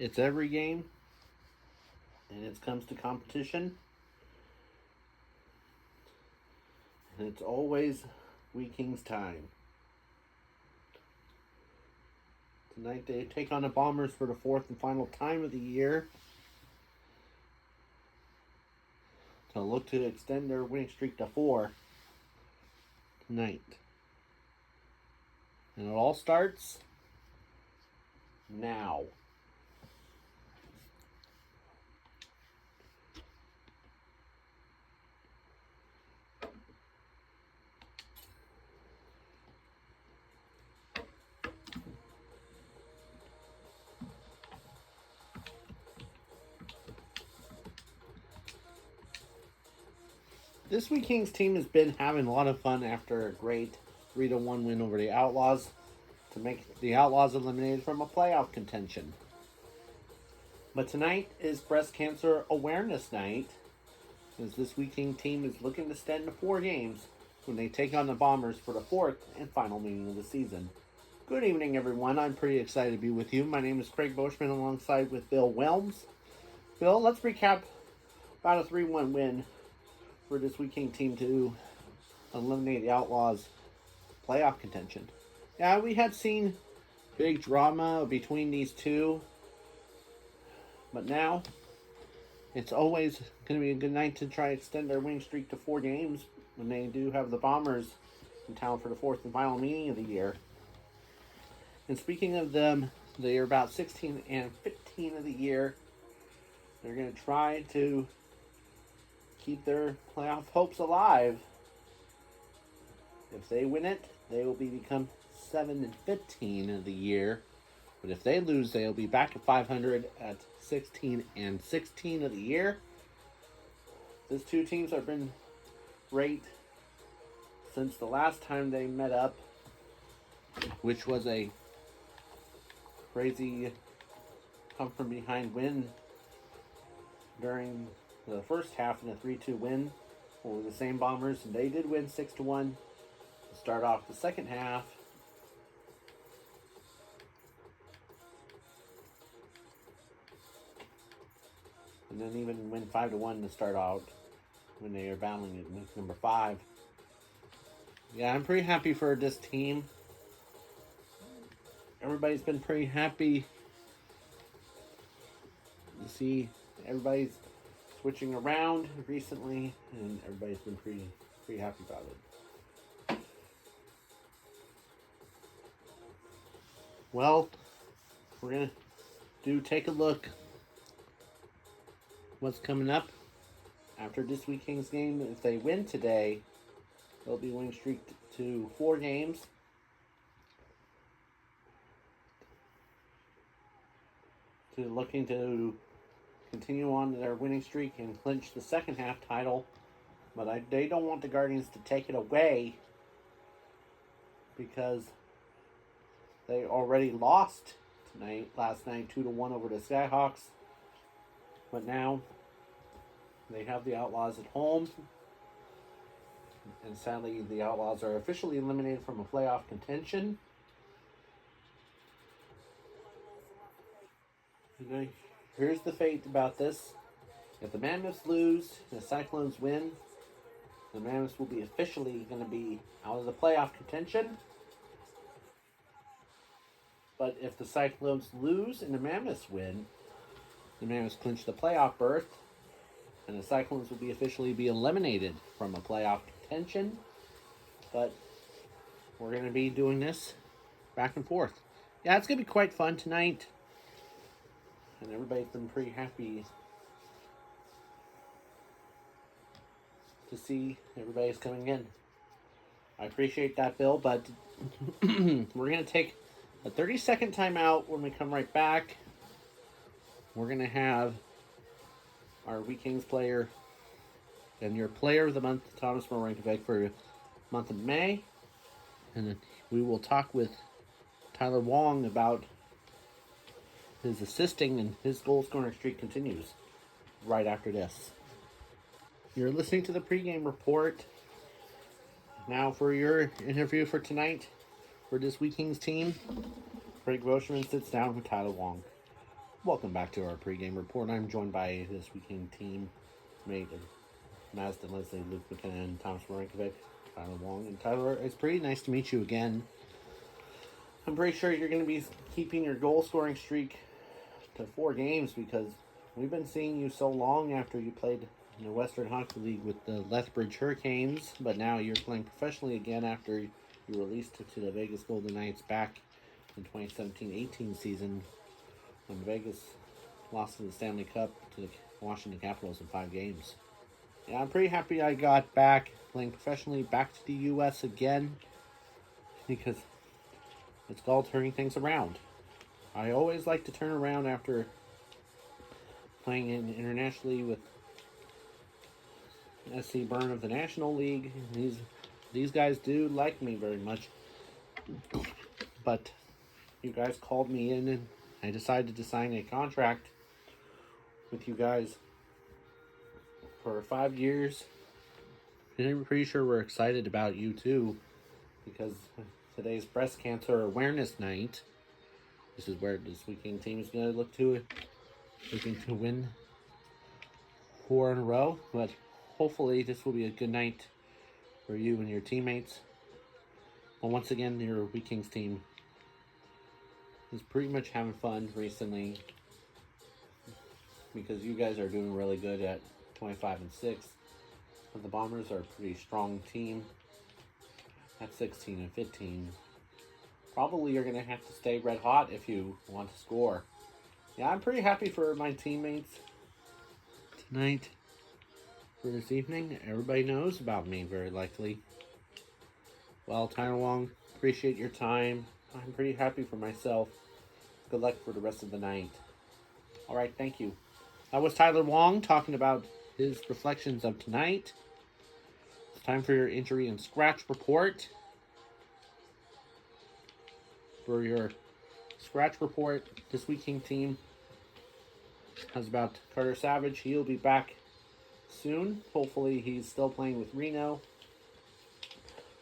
It's every game, and it comes to competition, and it's always Wheat Kings time. Tonight they take on the Bombers for the fourth and final time of the year to look to extend their winning streak to 4 tonight. And it all starts now. This Wheat Kings team has been having a lot of fun after a great 3-1 win over the Outlaws to make the Outlaws eliminated from a playoff contention. But tonight is Breast Cancer Awareness Night, as this Wheat King team is looking to extend to 4 games when they take on the Bombers for the 4th and final meeting of the season. Good evening, everyone. I'm pretty excited to be with you. My name is Craig Boschman alongside with Bill Whelms. Bill, let's recap about a 3-1 win for this Wheat King team to eliminate the Outlaws playoff contention. Yeah, we had seen big drama between these two, but now it's always going to be a good night to try to extend their winning streak to 4 games when they do have the Bombers in town for the 4th and final meeting of the year. And speaking of them, they are about 16 and 15 of the year. They're going to try to keep their playoff hopes alive. If they win it, they will become 7 and 15 of the year. But if they lose, they'll be back at 500 at 16 and 16 of the year. These two teams have been great since the last time they met up, which was a crazy come from behind win during the first half in a 3-2 win over the same Bombers, and they did win 6-1 to start off the second half. And then even win 5-1 to start out when they are battling at week number 5. Yeah, I'm pretty happy for this team. Everybody's been pretty happy to see everybody's switching around recently, and everybody's been pretty happy about it. Well, we're gonna take a look what's coming up after this Wheat Kings game. If they win today, they'll be winning streak to 4 games. Looking to continue on their winning streak and clinch the second half title. But they don't want the Guardians to take it away because they already lost last night 2-1 over the Skyhawks. But now they have the Outlaws at home. And sadly, the Outlaws are officially eliminated from a playoff contention. Here's the fate about this. If the Mammoths lose and the Cyclones win, the Mammoths will be officially going to be out of the playoff contention. But if the Cyclones lose and the Mammoths win, the Mammoths clinch the playoff berth, and the Cyclones will be officially eliminated from a playoff contention. But we're going to be doing this back and forth. Yeah, it's going to be quite fun tonight. And everybody's been pretty happy to see everybody's coming in. I appreciate that, Bill, but we're going to take a 30-second timeout. When we come right back, we're going to have our Wheat Kings player and your player of the month, Thomas Morankovic, for the month of May. And then we will talk with Tyler Wong about his assisting, and his goal scoring streak continues right after this. You're listening to the pregame report. Now for your interview for tonight for this Wheat Kings team, Craig Boschman sits down with Tyler Wong. Welcome back to our pregame report. I'm joined by this weekend team mate of Mazda, Leslie, Luke McKenna, and Thomas Marinkovic, Tyler Wong. And Tyler, it's pretty nice to meet you again. I'm pretty sure you're going to be keeping your goal scoring streak to 4 games because we've been seeing you so long after you played in the Western Hockey League with the Lethbridge Hurricanes, but now you're playing professionally again after you released to the Vegas Golden Knights back in 2017-18 season when Vegas lost in the Stanley Cup to the Washington Capitals in 5 games. Yeah, I'm pretty happy I got back playing professionally back to the U.S. again because it's called turning things around. I always like to turn around after playing internationally with SC Bern of the National League. These guys do like me very much, but you guys called me in and I decided to sign a contract with you guys for 5 years. And I'm pretty sure we're excited about you too, because today's Breast Cancer Awareness Night. This is where this weekend team is going to looking to win 4 in a row. But hopefully this will be a good night for you and your teammates. Well, once again, your Wheat Kings team is pretty much having fun recently because you guys are doing really good at 25-6. But the Bombers are a pretty strong team at 16-15. Probably you're going to have to stay red hot if you want to score. Yeah, I'm pretty happy for my teammates tonight. For this evening, everybody knows about me, very likely. Well, Tyler Wong, appreciate your time. I'm pretty happy for myself. Good luck for the rest of the night. All right, thank you. That was Tyler Wong talking about his reflections of tonight. It's time for your injury and scratch report. For your scratch report, this Wheat King team has about Carter Savage. He'll be back soon. Hopefully he's still playing with Reno.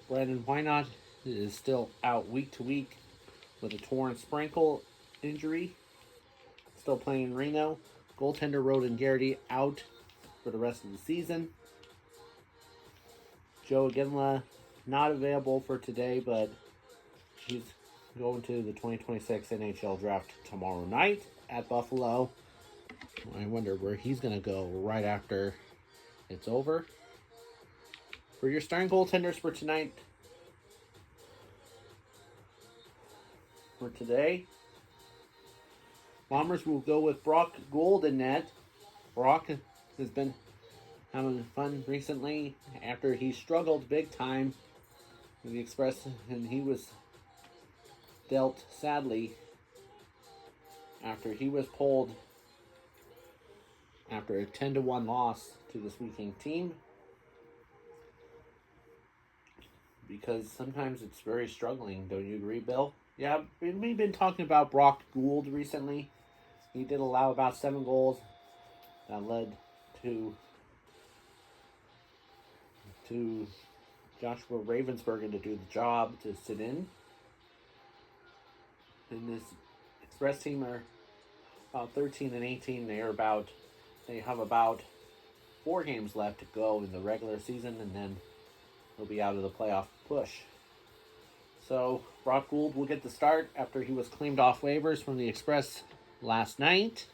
Brandon Wynot is still out week to week with a torn sprinkle injury. Still playing in Reno. Goaltender Roden Garrity out for the rest of the season. Joe Aginla not available for today, but he's going to the 2026 NHL draft tomorrow night at Buffalo. I wonder where he's going to go right after it's over. For your starting goaltenders for tonight, for today, Bombers will go with Brock Gould in net. Brock has been having fun recently after he struggled big time with the Express, and he was dealt sadly after he was pulled after a 10-1 loss to this Wheat King team, because sometimes it's very struggling. Don't you agree, Bill? Yeah, we've been talking about Brock Gould recently. He did allow about 7 goals that led to Joshua Ravensbergen to do the job, to sit in. And this Express team are about 13-18. They have about 4 games left to go in the regular season, and then they'll be out of the playoff push. So Brock Gould will get the start after he was claimed off waivers from the Express last night.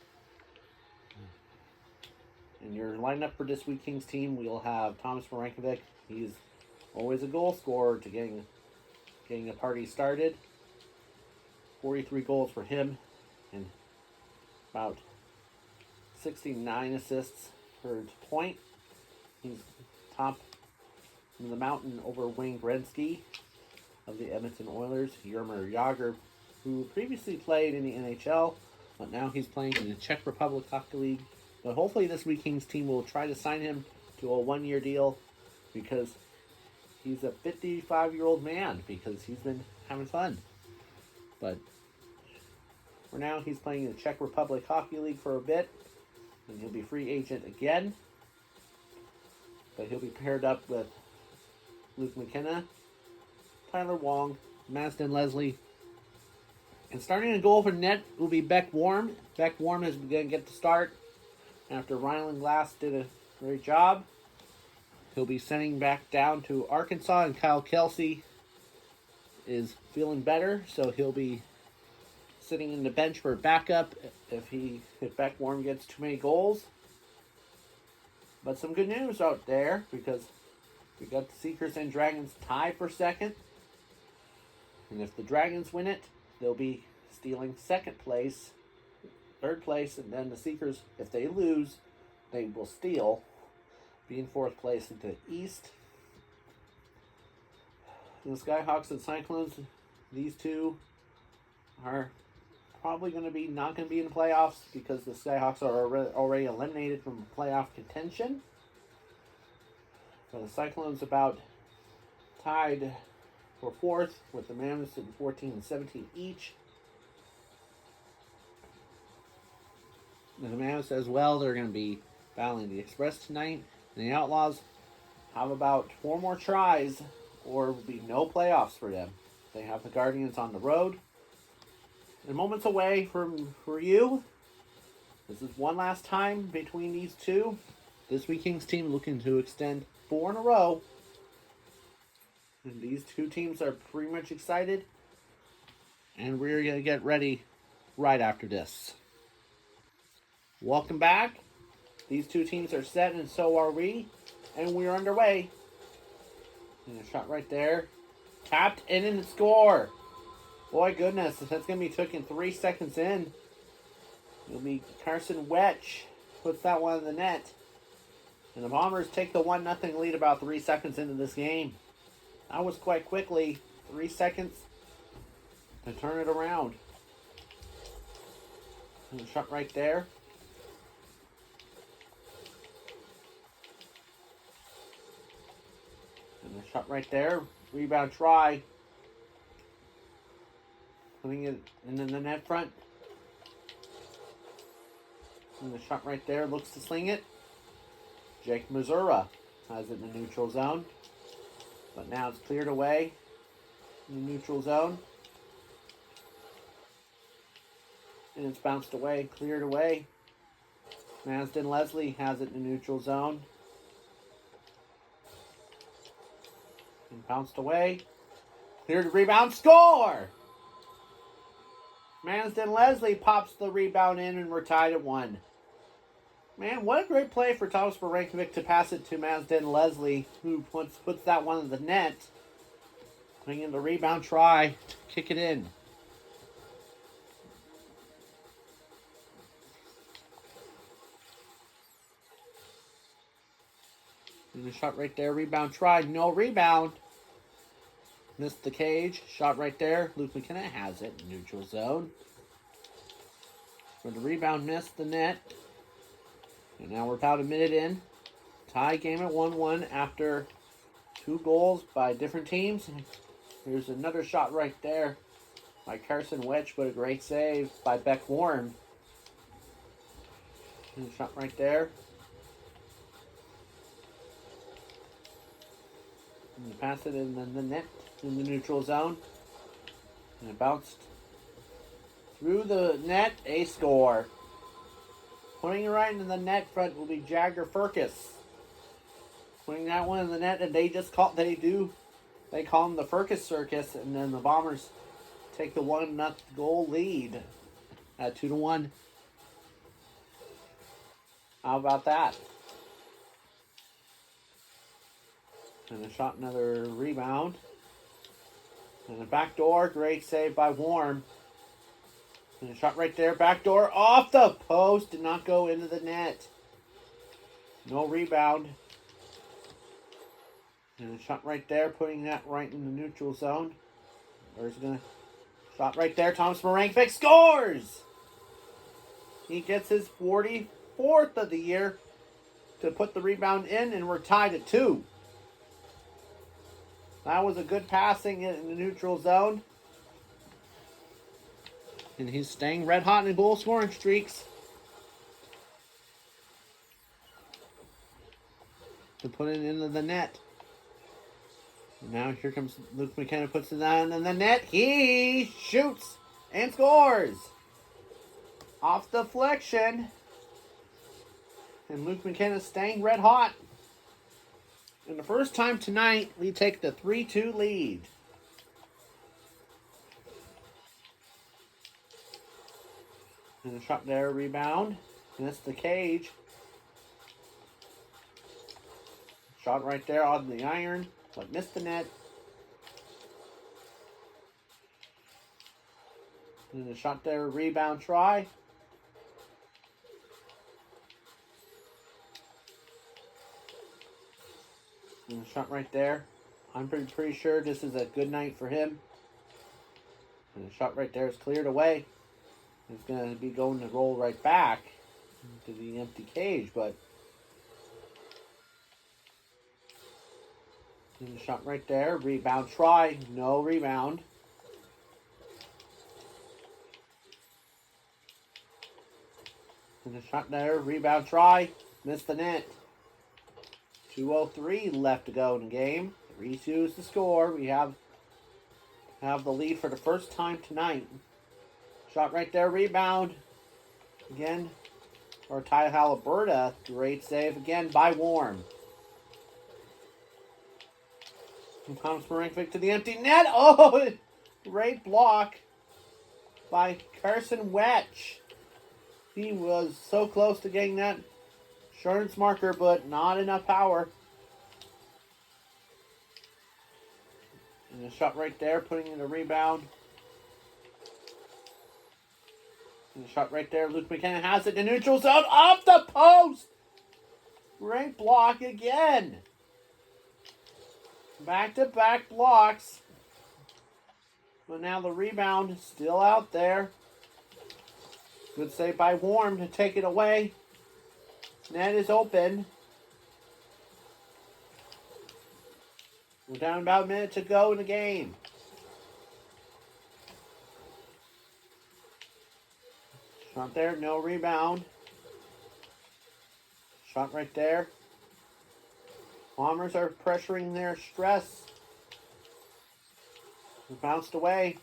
In your lineup for this Wheat Kings team, we'll have Thomas Marinkovic. He's always a goal scorer to getting the party started. 43 goals for him and about 69 assists per point. He's top in the mountain over Wayne Gretzky of the Edmonton Oilers. Jaromir Jagr, who previously played in the NHL, but now he's playing in the Czech Republic Hockey League. But hopefully this Wheat Kings team will try to sign him to a 1-year deal, because he's a 55-year-old man, because he's been having fun. But for now, he's playing in the Czech Republic Hockey League for a bit, and he'll be free agent again. But he'll be paired up with Luke McKenna, Tyler Wong, Mazda Leslie, And starting a goal for net will be Beck Warm. Beck Warm is going to get the start after Ryland Glass did a great job. He'll be sending back down to Arkansas, and Kyle Kelsey is feeling better, so he'll be sitting in the bench for backup if Beck Warm gets too many goals. But some good news out there, because we got the Seekers and Dragons tied for second. And if the Dragons win it, they'll be stealing second place, third place, and then the Seekers, if they lose, they will steal, be in fourth place into the East. And the Skyhawks and Cyclones, these two are probably not going to be in the playoffs because the Skyhawks are already eliminated from playoff contention. But the Cyclones about tied for fourth with the Mammoths at 14 and 17 each. And the Mammoths as well, they're going to be battling the Express tonight. And the Outlaws have about 4 more tries or will be no playoffs for them. They have the Guardians on the road. And moments away for you. This is one last time between these two. This Wheat Kings team looking to extend 4 in a row. And these two teams are pretty much excited. And we're going to get ready right after this. Welcome back. These two teams are set, and so are we. And we're underway. And a shot right there. Tapped in the score. Boy, goodness, that's going to be taken 3 seconds in. It'll be Carson Wetch puts that one in the net. And the Bombers take the 1-0 lead about 3 seconds into this game. That was quite quickly. 3 seconds to turn it around. And a shot right there. And a shot right there. Rebound try. Putting it in the net front. And the shot right there looks to sling it. Jake Missouri has it in the neutral zone. But now it's cleared away in the neutral zone. And it's bounced away, cleared away. Mansden Leslie has it in the neutral zone. And bounced away. Cleared the rebound, score! Mansden Leslie pops the rebound in, and we're tied at 1. Man, what a great play for Thomas Barankovic to pass it to Mansden Leslie, who puts that one in the net. Putting in the rebound try to kick it in. And the shot right there, rebound try, no rebound. Missed the cage, shot right there. Luke McKenna has it in neutral zone. But the rebound missed the net. And now we're about a minute in. Tie game at 1-1 after 2 goals by different teams. Here's another shot right there by Carson Wetch, but a great save by Beck Warren. And a shot right there. And you pass it in the net in the neutral zone. And it bounced through the net, a score. Putting it right in the net front will be Jagger Furcus. Putting that one in the net, and they call him the Furcus Circus, and then the Bombers take the 1-0 goal lead at 2-1. How about that? And a shot, another rebound. And a backdoor, great save by Warm. And a shot right there, backdoor off the post, did not go into the net. No rebound. And a shot right there, putting that right in the neutral zone. Shot right there, Thomas Morankovic scores! He gets his 44th of the year to put the rebound in, and we're tied at 2. That was a good passing in the neutral zone. And he's staying red hot in goal scoring streaks. To put it into the net. And now here comes Luke McKenna, puts it down in the net. He shoots And scores! Off deflection. And Luke McKenna staying red hot. And the first time tonight, we take the 3-2 lead. And a shot there, rebound. Missed the cage. Shot right there on the iron, but missed the net. And a shot there, rebound try. And a shot right there. I'm pretty sure this is a good night for him. And the shot right there is cleared away. It's going to be going to roll right back to the empty cage, but and the shot right there, rebound try, no rebound. And the shot there, rebound try, missed the net. 2:03 left to go in the game. 3-2 is the score. We have the lead for the first time tonight. Shot right there, rebound. Again, or Ty Haliburton. Great save again by Warm. And Thomas Marinkovic to the empty net. Oh, great block by Carson Wetch. He was so close to getting that insurance marker, but not enough power. And a shot right there, putting in a rebound. And the shot right there, Luke McKenna has it in neutral zone, off the post! Great block again. Back-to-back blocks. But now the rebound is still out there. Good save by Warm to take it away. Net is open. We're down about a minute to go in the game. Shot there, no rebound. Shot right there. Bombers are pressuring their stress. It bounced away.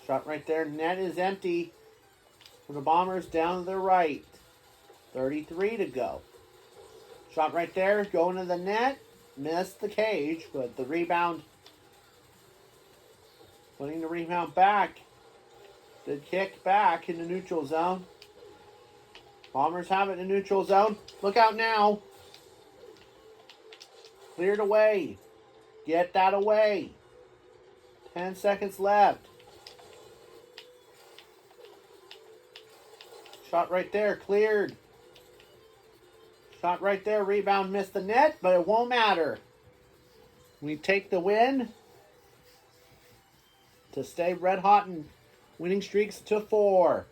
Shot right there. Net is empty. For the Bombers down to the right. 33 to go. Shot right there. Going to the net. Missed the cage, but the rebound. Putting the rebound back. Good kick back in the neutral zone. Bombers have it in the neutral zone. Look out now. Cleared away. Get that away. 10 seconds left. Shot right there. Cleared. Shot right there. Rebound missed the net, but it won't matter. We take the win to stay red hot and winning streaks to 4.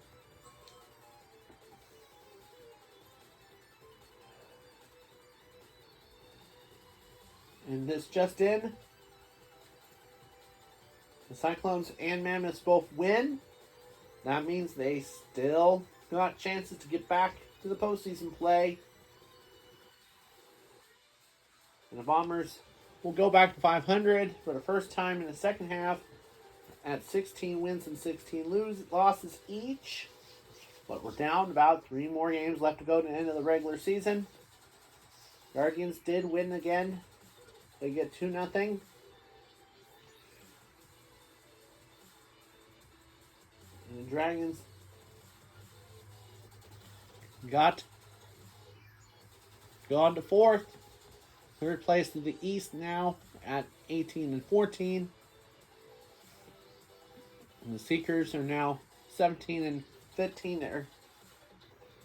And this just in. The Cyclones and Mammoths both win. That means they still got chances to get back to the postseason play. And the Bombers will go back to 500 for the first time in the second half at 16 wins and 16 losses each. But we're down about 3 more games left to go to the end of the regular season. Guardians did win again. They get 2-0. And the Dragons got gone to 4th. 3rd place to the East now at 18 and 14. And the Seekers are now 17 and 15 there.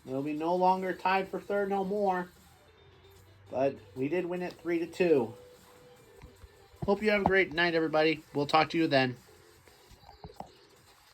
They'll be no longer tied for 3rd no more. But we did win it 3-2. Hope you have a great night, everybody. We'll talk to you then.